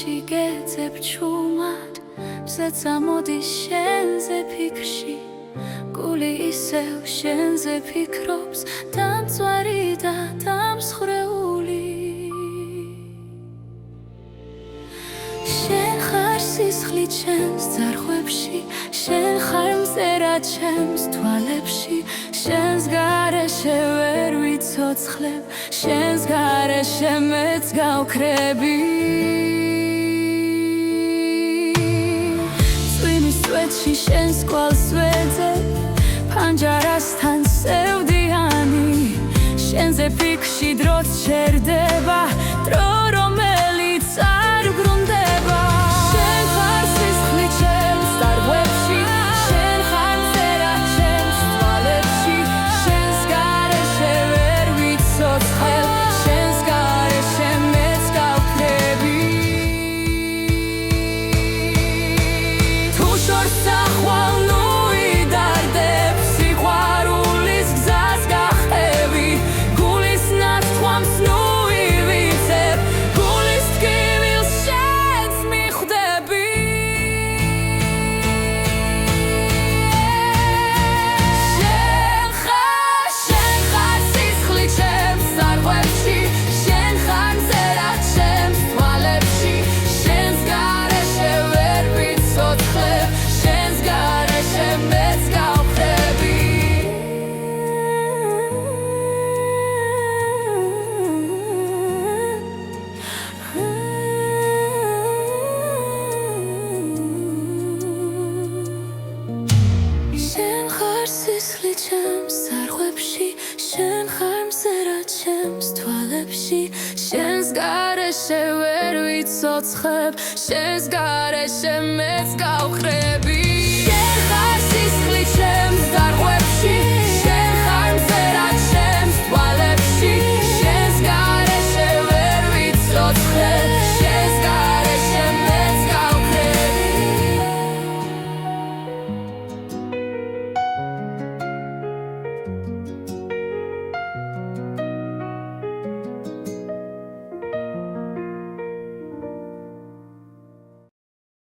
ჭამაში გეძებ ჩუმად მზეც ამოდის შენზე ფიქრში გული ისევ შენზე ფიქრობს დამწვარი და დამსხრეული შენ ხარ სისხლი ჩემს ძარღვებში შენ ხარ მზერა ჩემს თვალებში შენს გარეშე ვერ ვიცოცხლებ შენს გარეშე მეც გავქრები წვიმის წვეთში შენს კვალს ვეძებ ფანჯარასთან სევდიანი შენზე ფიქრში დროც შერდება დრო რომელიც არ ბრუნდება შენ ხარ სისხლი ჩემს დარღვებში შენ ხარ მზერა ჩემს თვალებში შენს გარეშე ვერ ვიცოცხლებ შენს გარეშე მეც გავქრები თუ შორს სახვალ სისხლი ჩემს ძარღვებში შენ ხარ მზერა ჩემს თვალებში შენს გარეშე ვერ ვიცოცხლებ შენს გარეშე მეც გავქრები